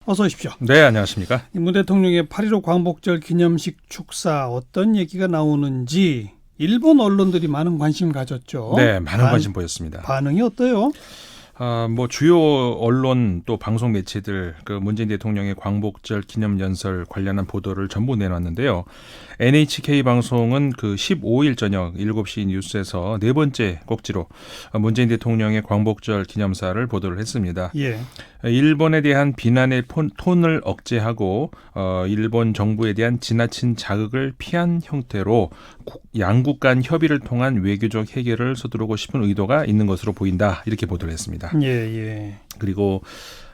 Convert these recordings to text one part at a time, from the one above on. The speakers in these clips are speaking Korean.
어서 오십시오. 네, 안녕하십니까. 문 대통령의 8.15 광복절 기념식 축사 어떤 얘기가 나오는지 일본 언론들이 많은 관심 가졌죠. 네, 많은 관심 보였습니다. 반응이 어때요? 주요 언론 또 방송 매체들 그 문재인 대통령의 광복절 기념연설 관련한 보도를 전부 내놨는데요. NHK 방송은 그 15일 저녁 7시 뉴스에서 네 번째 꼭지로 문재인 대통령의 광복절 기념사를 보도를 했습니다. 예. 일본에 대한 비난의 톤을 억제하고 일본 정부에 대한 지나친 자극을 피한 형태로 양국 간 협의를 통한 외교적 해결을 서두르고 싶은 의도가 있는 것으로 보인다. 이렇게 보도를 했습니다. 예. 그리고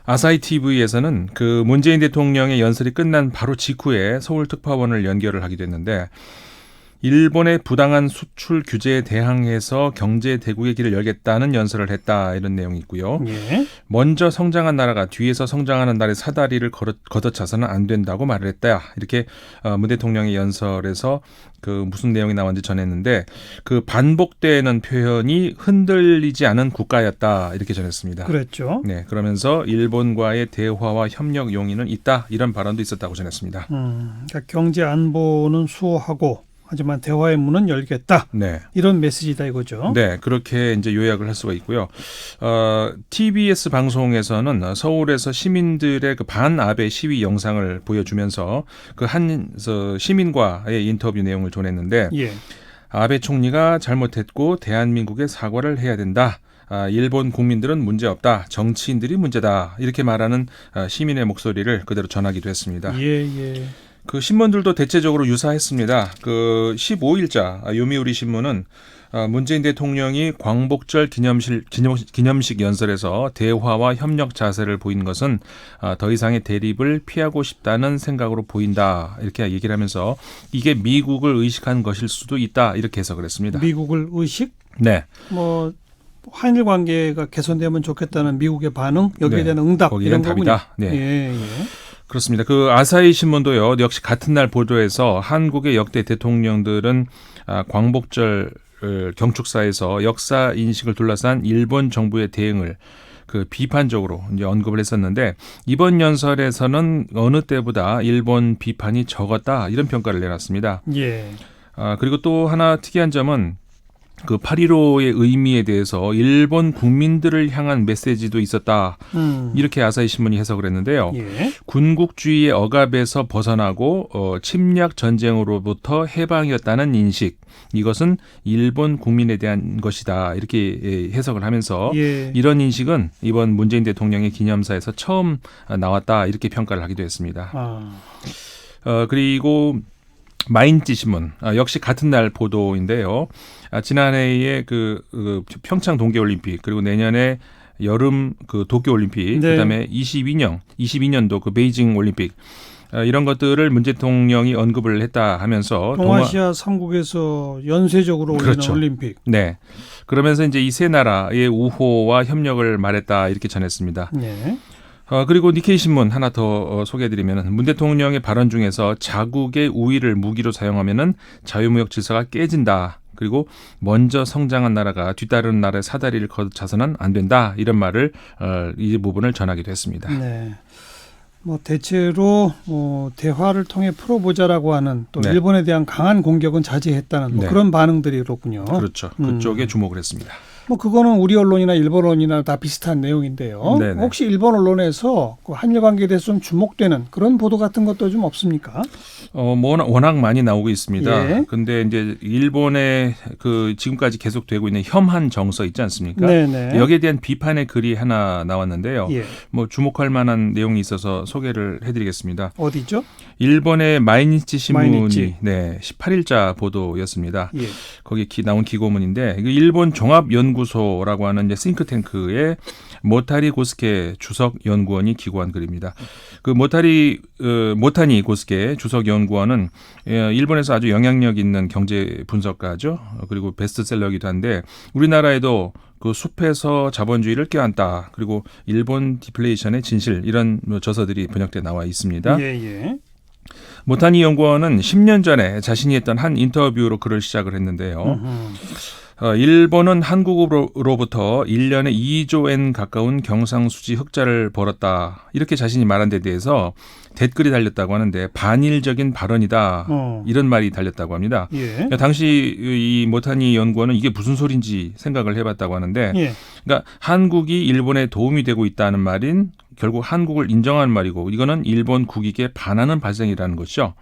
아사히 TV에서는 그 문재인 대통령의 연설이 끝난 바로 직후에 서울 특파원을 연결을 하기도 했는데 일본의 부당한 수출 규제에 대항해서 경제 대국의 길을 열겠다는 연설을 했다 이런 내용이 있고요. 예. 먼저 성장한 나라가 뒤에서 성장하는 나라의 사다리를 걷어차서는 안 된다고 말을 했다. 이렇게 문 대통령의 연설에서 그 무슨 내용이 나왔는지 전했는데 그 반복되는 표현이 흔들리지 않은 국가였다 이렇게 전했습니다. 그랬죠. 네, 그러면서 일본과의 대화와 협력 용의는 있다 이런 발언도 있었다고 전했습니다. 그러니까 경제 안보는 수호하고 하지만 대화의 문은 열겠다. 네. 이런 메시지다 이거죠. 네, 그렇게 이제 요약을 할 수가 있고요. TBS 방송에서는 서울에서 시민들의 그 반아베 시위 영상을 보여주면서 그 한 시민과의 인터뷰 내용을 전했는데 예. 아베 총리가 잘못했고 대한민국에 사과를 해야 된다. 일본 국민들은 문제없다. 정치인들이 문제다. 이렇게 말하는 시민의 목소리를 그대로 전하기도 했습니다. 예. 그 신문들도 대체적으로 유사했습니다. 그 15일자 요미우리 신문은 문재인 대통령이 광복절 기념식 연설에서 대화와 협력 자세를 보인 것은 더 이상의 대립을 피하고 싶다는 생각으로 보인다. 이렇게 얘기를 하면서 이게 미국을 의식한 것일 수도 있다. 이렇게 해석을 했습니다. 미국을 의식? 네. 한일 관계가 개선되면 좋겠다는 미국의 반응, 여기에 네. 대한 응답 거기에 이런 대한 거군요. 답이다. 네. 예. 그렇습니다. 그 아사히 신문도요. 역시 같은 날 보도에서 한국의 역대 대통령들은 광복절 경축사에서 역사 인식을 둘러싼 일본 정부의 대응을 그 비판적으로 이제 언급을 했었는데 이번 연설에서는 어느 때보다 일본 비판이 적었다 이런 평가를 내놨습니다. 예. 그리고 또 하나 특이한 점은 그 8.15의 의미에 대해서 일본 국민들을 향한 메시지도 있었다. 이렇게 아사히 신문이 해석을 했는데요. 예. 군국주의의 억압에서 벗어나고 침략 전쟁으로부터 해방이었다는 인식. 이것은 일본 국민에 대한 것이다. 이렇게 해석을 하면서 예. 이런 인식은 이번 문재인 대통령의 기념사에서 처음 나왔다. 이렇게 평가를 하기도 했습니다. 그리고 마인지 신문 역시 같은 날 보도인데요. 지난해에 그 평창 동계올림픽 그리고 내년에 여름 그 도쿄올림픽 네. 그다음에 22년도 그 베이징 올림픽 이런 것들을 문 대통령이 언급을 했다 하면서 동아시아 3국에서 연쇄적으로 올리는 그렇죠. 올림픽. 네. 그러면서 이제 이 세 나라의 우호와 협력을 말했다 이렇게 전했습니다. 네. 그리고 니케이 신문 하나 더 소개해드리면 문 대통령의 발언 중에서 자국의 우위를 무기로 사용하면은 자유무역 질서가 깨진다. 그리고 먼저 성장한 나라가 뒤따르는 나라의 사다리를 걷어차서는 안 된다. 이런 말을 이 부분을 전하기도 했습니다. 네. 대체로 대화를 통해 풀어보자라고 하는 또 네. 일본에 대한 강한 공격은 자제했다는 네. 그런 반응들이 그렇군요. 그렇죠. 그쪽에 주목을 했습니다. 그거는 우리 언론이나 일본 언론이나 다 비슷한 내용인데요. 네네. 혹시 일본 언론에서 그 한일 관계에 대해서 좀 주목되는 그런 보도 같은 것도 좀 없습니까? 워낙 많이 나오고 있습니다. 예. 근데 이제 일본의 그 지금까지 계속되고 있는 혐한 정서 있지 않습니까? 네네. 여기에 대한 비판의 글이 하나 나왔는데요. 예. 주목할 만한 내용이 있어서 소개를 해드리겠습니다. 어디죠? 일본의 마이니치 신문이 마이니치. 18일자 보도였습니다. 예. 거기 나온 기고문인데 일본 종합연구소라고 하는 이제 싱크탱크의 모타리 고스케 주석 연구원이 기고한 글입니다. 그 모타니 고스케 주석 연구원은 일본에서 아주 영향력 있는 경제 분석가죠. 그리고 베스트셀러이기도 한데 우리나라에도 그 숲에서 자본주의를 껴안다. 그리고 일본 디플레이션의 진실 이런 저서들이 번역돼 나와 있습니다. 예. 모타니 연구원은 10년 전에 자신이 했던 한 인터뷰로 글을 시작을 했는데요. 일본은 한국으로부터 1년에 2조 엔 가까운 경상수지 흑자를 벌었다. 이렇게 자신이 말한 데 대해서 댓글이 달렸다고 하는데 반일적인 발언이다. 이런 말이 달렸다고 합니다. 예. 그러니까 당시 이 모타니 연구원은 이게 무슨 소린지 생각을 해봤다고 하는데 예. 그러니까 한국이 일본에 도움이 되고 있다는 말인 결국 한국을 인정하는 말이고 이거는 일본 국익에 반하는 발상이라는 것이죠.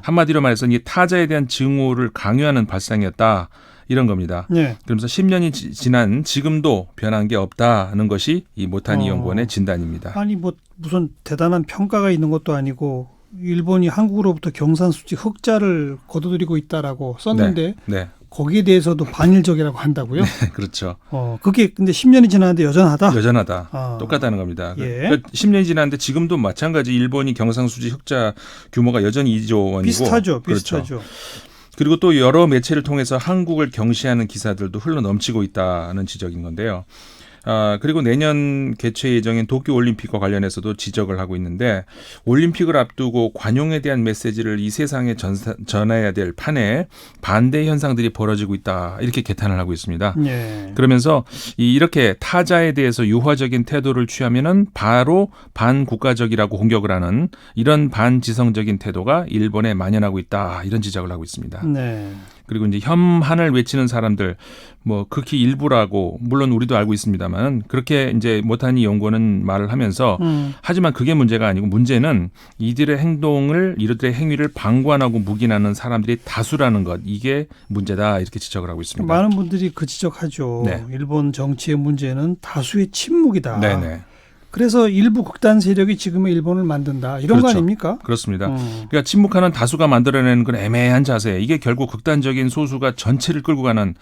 한마디로 말해서 이 타자에 대한 증오를 강요하는 발상이었다. 이런 겁니다. 예. 그러면서 10년이 지난 지금도 변한 게 없다는 것이 이 모타니 연구원의 진단입니다. 아니 뭐 무슨 대단한 평가가 있는 것도 아니고 일본이 한국으로부터 경산수지 흑자를 거둬들이고 있다라고 썼는데 네. 거기에 대해서도 반일적이라고 한다고요? 네, 그렇죠. 그게 근데 10년이 지났는데 여전하다? 여전하다. 똑같다는 겁니다. 예. 그러니까 10년이 지났는데 지금도 마찬가지 일본이 경상수지 흑자 규모가 여전히 2조 원이고. 비슷하죠. 그렇죠. 그리고 또 여러 매체를 통해서 한국을 경시하는 기사들도 흘러 넘치고 있다는 지적인 건데요. 그리고 내년 개최 예정인 도쿄올림픽과 관련해서도 지적을 하고 있는데 올림픽을 앞두고 관용에 대한 메시지를 이 세상에 전해야 될 판에 반대 현상들이 벌어지고 있다. 이렇게 개탄을 하고 있습니다. 예. 그러면서 이렇게 타자에 대해서 유화적인 태도를 취하면은 바로 반국가적이라고 공격을 하는 이런 반지성적인 태도가 일본에 만연하고 있다. 이런 지적을 하고 있습니다. 네. 그리고 이제 혐한을 외치는 사람들 뭐 극히 일부라고 물론 우리도 알고 있습니다만 그렇게 이제 모타니 연구원은 말을 하면서 하지만 그게 문제가 아니고 문제는 이들의 이들의 행위를 방관하고 묵인하는 사람들이 다수라는 것 이게 문제다 이렇게 지적을 하고 있습니다. 많은 분들이 그 지적하죠. 네. 일본 정치의 문제는 다수의 침묵이다. 네네. 그래서 일부 극단 세력이 지금의 일본을 만든다. 이런 그렇죠. 거 아닙니까? 그렇습니다. 그러니까 침묵하는 다수가 만들어내는 그런 애매한 자세. 이게 결국 극단적인 소수가 전체를 끌고 가는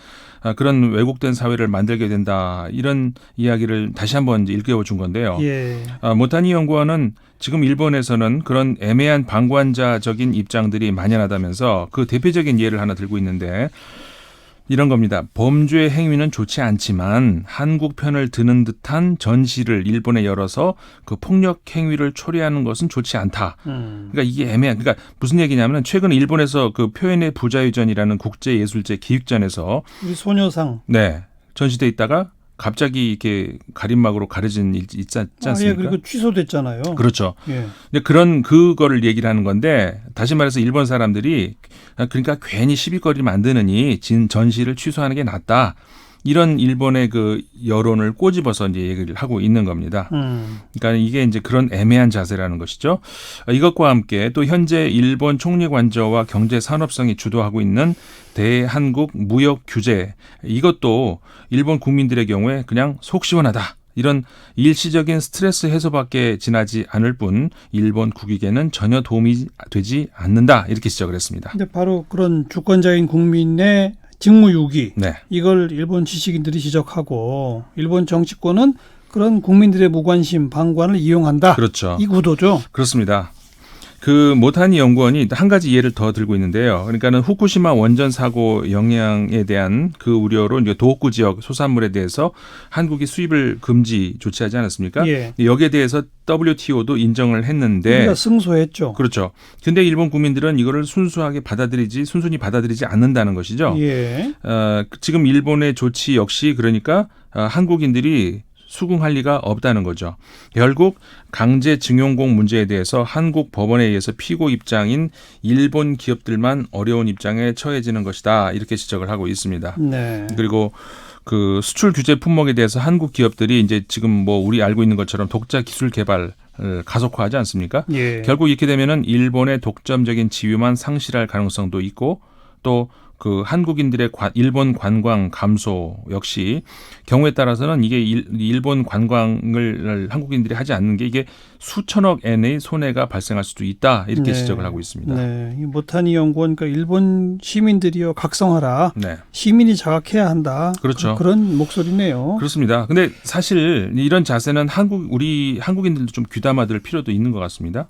그런 왜곡된 사회를 만들게 된다. 이런 이야기를 다시 한번 이제 일깨워 준 건데요. 예. 모타니 연구원은 지금 일본에서는 그런 애매한 방관자적인 입장들이 만연하다면서 그 대표적인 예를 하나 들고 있는데 이런 겁니다. 범죄 행위는 좋지 않지만 한국 편을 드는 듯한 전시를 일본에 열어서 그 폭력 행위를 초래하는 것은 좋지 않다. 그러니까 이게 애매한. 그러니까 무슨 얘기냐면 최근 일본에서 그 표현의 부자유전이라는 국제 예술제 기획전에서 우리 소녀상. 네 전시돼 있다가 갑자기 이렇게 가림막으로 가려진 일 있지 않습니까? 예, 그리고 취소됐잖아요. 그렇죠. 예. 근데 그거를 얘기를 하는 건데 다시 말해서 일본 사람들이 그러니까 괜히 시비거리를 만드느니 전시를 취소하는 게 낫다. 이런 일본의 그 여론을 꼬집어서 이제 얘기를 하고 있는 겁니다. 그러니까 이게 이제 그런 애매한 자세라는 것이죠. 이것과 함께 또 현재 일본 총리 관저와 경제 산업성이 주도하고 있는 대한국 무역 규제 이것도 일본 국민들의 경우에 그냥 속 시원하다. 이런 일시적인 스트레스 해소밖에 지나지 않을 뿐 일본 국익에는 전혀 도움이 되지 않는다. 이렇게 지적을 했습니다. 근데 바로 그런 주권자인 국민의 직무유기 네. 이걸 일본 지식인들이 지적하고 일본 정치권은 그런 국민들의 무관심, 방관을 이용한다. 그렇죠. 이 구도죠. 그렇습니다. 그 모타니 연구원이 한 가지 예를 더 들고 있는데요. 그러니까는 후쿠시마 원전 사고 영향에 대한 그 우려로 이제 도호쿠 지역 소산물에 대해서 한국이 수입을 금지 조치하지 않았습니까? 예. 여기에 대해서 WTO도 인정을 했는데 우리가 승소했죠. 그렇죠. 근데 일본 국민들은 이거를 순순히 받아들이지 않는다는 것이죠. 예. 지금 일본의 조치 역시 그러니까 한국인들이 수긍할 리가 없다는 거죠. 결국 강제징용공 문제에 대해서 한국 법원에 의해서 피고 입장인 일본 기업들만 어려운 입장에 처해지는 것이다. 이렇게 지적을 하고 있습니다. 네. 그리고 그 수출 규제 품목에 대해서 한국 기업들이 이제 지금 뭐 우리 알고 있는 것처럼 독자 기술 개발을 가속화하지 않습니까? 예. 결국 이렇게 되면은 일본의 독점적인 지위만 상실할 가능성도 있고 또 그 한국인들의 일본 관광 감소 역시 경우에 따라서는 이게 일본 관광을 한국인들이 하지 않는 게 이게 수천억 엔의 손해가 발생할 수도 있다 이렇게 네. 지적을 하고 있습니다. 네. 이 모타니 연구원 그러니까 일본 시민들이요 각성하라. 네. 시민이 자각해야 한다. 그렇죠. 그런 목소리네요. 그렇습니다. 근데 사실 이런 자세는 우리 한국인들도 좀 귀담아 들 필요도 있는 것 같습니다.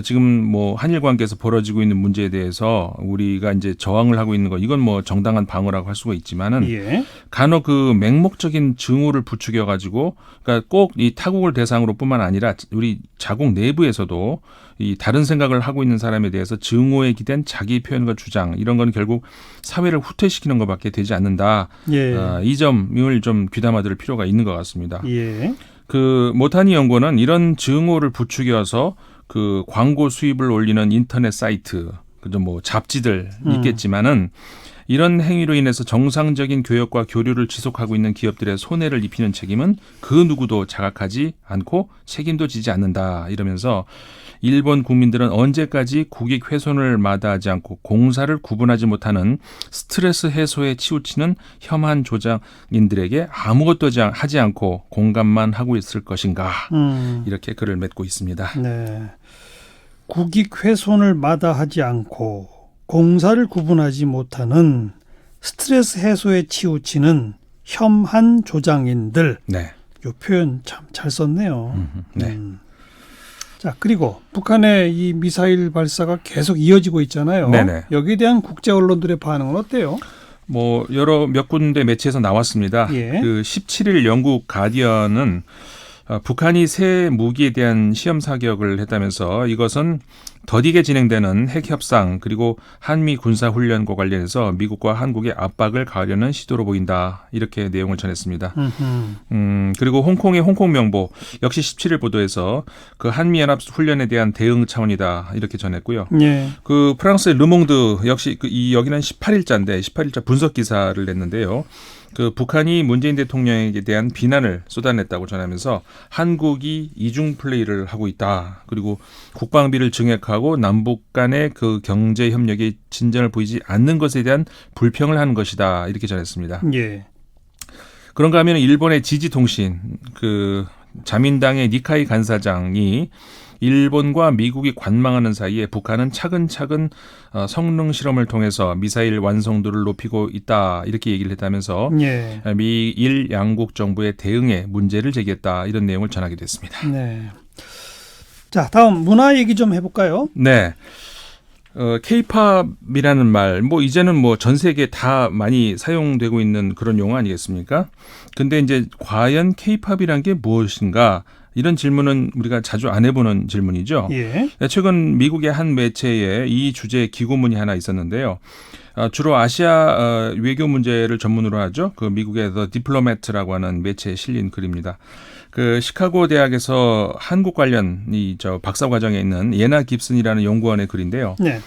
지금 뭐 한일 관계에서 벌어지고 있는 문제에 대해서 우리가 이제 저항을 하고 있는 거 이건 뭐 정당한 방어라고 할 수가 있지만은 예. 간혹 그 맹목적인 증오를 부추겨 가지고 그러니까 꼭 이 타국을 대상으로뿐만 아니라 우리 자국 내부에서도 이 다른 생각을 하고 있는 사람에 대해서 증오에 기댄 자기 표현과 주장 이런 건 결국 사회를 후퇴시키는 것밖에 되지 않는다. 예. 이 점을 좀 귀담아 들을 필요가 있는 것 같습니다. 예. 그 모타니 연구원은 이런 증오를 부추겨서 그 광고 수입을 올리는 인터넷 사이트, 그죠 뭐 잡지들 있겠지만은 이런 행위로 인해서 정상적인 교역과 교류를 지속하고 있는 기업들의 손해를 입히는 책임은 그 누구도 자각하지 않고 책임도 지지 않는다 이러면서 일본 국민들은 언제까지 국익 훼손을 마다하지 않고 공사를 구분하지 못하는 스트레스 해소에 치우치는 혐한 조장인들에게 아무것도 하지 않고 공감만 하고 있을 것인가 이렇게 글을 맺고 있습니다. 네. 국익 훼손을 마다하지 않고 공사를 구분하지 못하는 스트레스 해소에 치우치는 혐한 조장인들. 네. 이 표현 참 잘 썼네요. 네. 자, 그리고 북한의 이 미사일 발사가 계속 이어지고 있잖아요. 네네. 여기에 대한 국제 언론들의 반응은 어때요? 뭐 여러 몇 군데 매체에서 나왔습니다. 예. 그 17일 영국 가디언은 북한이 새 무기에 대한 시험 사격을 했다면서 이것은 더디게 진행되는 핵 협상 그리고 한미 군사 훈련과 관련해서 미국과 한국의 압박을 가하려는 시도로 보인다. 이렇게 내용을 전했습니다. 그리고 홍콩의 홍콩명보 역시 17일 보도에서 그 한미 연합 훈련에 대한 대응 차원이다. 이렇게 전했고요. 예. 그 프랑스의 르몽드 역시 여기는 18일자인데 18일자 분석 기사를 냈는데요. 그 북한이 문재인 대통령에 대한 비난을 쏟아냈다고 전하면서 한국이 이중 플레이를 하고 있다. 그리고 국방비를 증액하고 남북 간의 그 경제 협력에 진전을 보이지 않는 것에 대한 불평을 하는 것이다. 이렇게 전했습니다. 예. 그런가 하면 일본의 지지통신 그 자민당의 니카이 간사장이 일본과 미국이 관망하는 사이에 북한은 차근차근 성능 실험을 통해서 미사일 완성도를 높이고 있다 이렇게 얘기를 했다면서 예. 미일 양국 정부의 대응에 문제를 제기했다 이런 내용을 전하게 됐습니다. 네. 자, 다음 문화 얘기 좀 해볼까요? 네. K-팝이라는 말, 뭐 이제는 뭐 전 세계 다 많이 사용되고 있는 그런 용어 아니겠습니까? 근데 이제 과연 K-팝이란 게 무엇인가? 이런 질문은 우리가 자주 안 해보는 질문이죠. 예. 최근 미국의 한 매체에 이 주제 기고문이 하나 있었는데요. 주로 아시아 외교 문제를 전문으로 하죠. 그 미국의 The Diplomat라고 하는 매체에 실린 글입니다. 그 시카고 대학에서 한국 관련 박사 과정에 있는 예나 깁슨이라는 연구원의 글인데요. 네.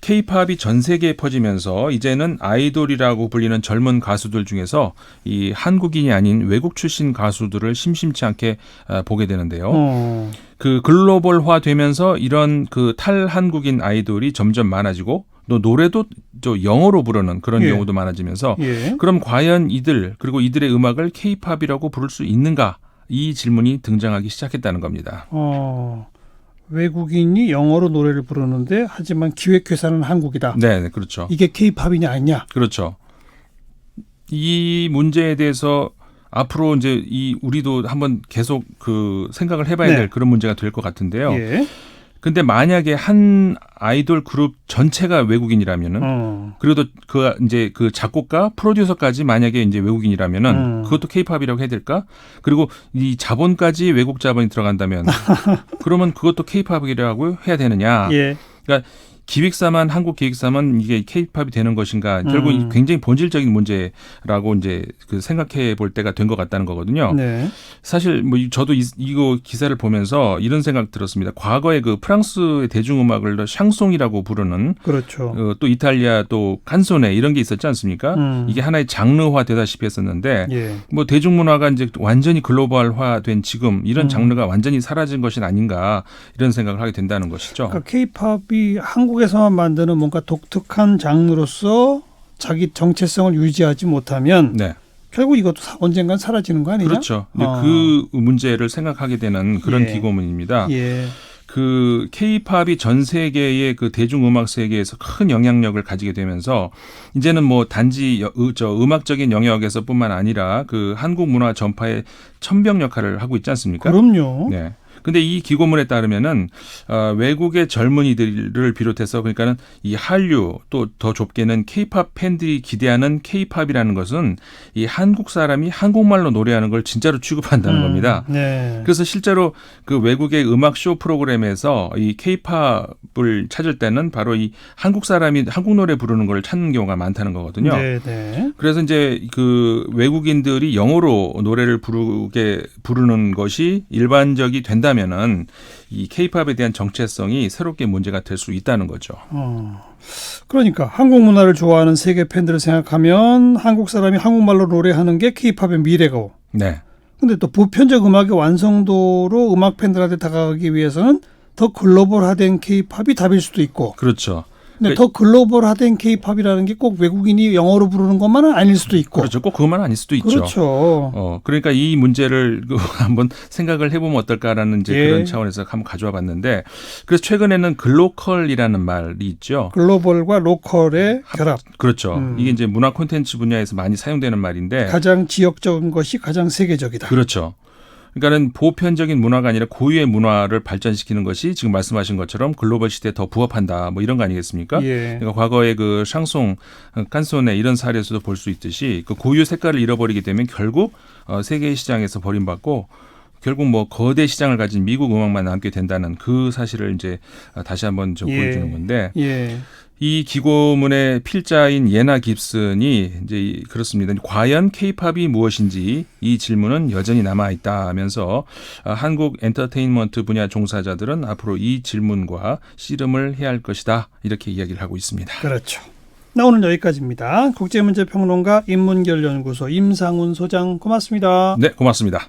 K-팝이 전 세계에 퍼지면서 이제는 아이돌이라고 불리는 젊은 가수들 중에서 이 한국인이 아닌 외국 출신 가수들을 심심치 않게 보게 되는데요. 그 글로벌화 되면서 이런 그 탈한국인 아이돌이 점점 많아지고 또 노래도 또 영어로 부르는 그런 예. 경우도 많아지면서 예. 그럼 과연 그리고 이들의 음악을 K-팝이라고 부를 수 있는가? 이 질문이 등장하기 시작했다는 겁니다. 외국인이 영어로 노래를 부르는데 하지만 기획회사는 한국이다. 네, 그렇죠. 이게 K-팝이냐 아니냐? 그렇죠. 이 문제에 대해서 앞으로 이제 우리도 한번 계속 그 생각을 해봐야 네. 될 그런 문제가 될 것 같은데요. 예. 근데 만약에 한 아이돌 그룹 전체가 외국인이라면은 그리고 그 작곡가, 프로듀서까지 만약에 이제 외국인이라면은 그것도 K-팝이라고 해야 될까? 그리고 이 자본까지 외국 자본이 들어간다면 그러면 그것도 K-팝이라고 해야 되느냐? 예. 그러니까 기획사만 한국 기획사만 이게 K-팝이 되는 것인가? 결국 굉장히 본질적인 문제라고 이제 그 생각해 볼 때가 된 것 같다는 거거든요. 네. 사실 뭐 저도 이거 기사를 보면서 이런 생각 들었습니다. 과거에 그 프랑스의 대중음악을 샹송이라고 부르는 그렇죠. 또 이탈리아 또 칸소네 이런 게 있었지 않습니까? 이게 하나의 장르화 되다시피 했었는데 예. 뭐 대중문화가 이제 완전히 글로벌화된 지금 이런 장르가 완전히 사라진 것이 아닌가 이런 생각을 하게 된다는 것이죠. 그러니까 K-팝이 한국에서만 만드는 뭔가 독특한 장르로서 자기 정체성을 유지하지 못하면 네. 결국 이것도 언젠간 사라지는 거 아니냐? 그렇죠. 그 문제를 생각하게 되는 그런 예. 기고문입니다. 예. 그 K-팝이 전 세계의 그 대중음악 세계에서 큰 영향력을 가지게 되면서 이제는 뭐 단지 음악적인 영역에서뿐만 아니라 그 한국 문화 전파의 천병 역할을 하고 있지 않습니까? 그럼요. 네. 근데 이 기고문에 따르면은 외국의 젊은이들을 비롯해서 그러니까는 이 한류 또 더 좁게는 K-팝 팬들이 기대하는 K-팝이라는 것은 이 한국 사람이 한국말로 노래하는 걸 진짜로 취급한다는 겁니다. 네. 그래서 실제로 그 외국의 음악 쇼 프로그램에서 이 K-팝을 찾을 때는 바로 이 한국 사람이 한국 노래 부르는 걸 찾는 경우가 많다는 거거든요. 네, 네. 그래서 이제 그 외국인들이 영어로 노래를 부르는 것이 일반적이 된다면은 이 K-팝에 대한 정체성이 새롭게 문제가 될 수 있다는 거죠. 그러니까 한국 문화를 좋아하는 세계 팬들을 생각하면 한국 사람이 한국말로 노래하는 게 K-팝의 미래고. 네. 근데 또 보편적 음악의 완성도로 음악 팬들한테 다가가기 위해서는 더 글로벌화된 K-팝이 답일 수도 있고. 그렇죠. 근데 더 글로벌화된 K-팝이라는 게 꼭 외국인이 영어로 부르는 것만은 아닐 수도 있고. 그렇죠. 꼭 그것만 아닐 수도 있죠. 그렇죠. 그러니까 이 문제를 한번 생각을 해보면 어떨까라는 이제 예. 그런 차원에서 한번 가져와 봤는데, 그래서 최근에는 글로컬이라는 말이 있죠. 글로벌과 로컬의 결합. 그렇죠. 이게 이제 문화 콘텐츠 분야에서 많이 사용되는 말인데, 가장 지역적인 것이 가장 세계적이다. 그렇죠. 그러니까는 보편적인 문화가 아니라 고유의 문화를 발전시키는 것이 지금 말씀하신 것처럼 글로벌 시대에 더 부합한다. 뭐 이런 거 아니겠습니까? 예. 그러니까 과거의 그 샹송, 깐손의 이런 사례에서도 볼 수 있듯이 그 고유 색깔을 잃어버리게 되면 결국 세계 시장에서 버림받고 결국 뭐 거대 시장을 가진 미국 음악만 남게 된다는 그 사실을 이제 다시 한번 좀 보여주는 건데. 예. 이 기고문의 필자인 예나 깁슨이 이제 그렇습니다. 과연 K-팝이 무엇인지 이 질문은 여전히 남아 있다 하면서 한국 엔터테인먼트 분야 종사자들은 앞으로 이 질문과 씨름을 해야 할 것이다. 이렇게 이야기를 하고 있습니다. 그렇죠. 나 오늘 여기까지입니다. 국제문제평론가 인문결연구소 임상훈 소장 고맙습니다. 네, 고맙습니다.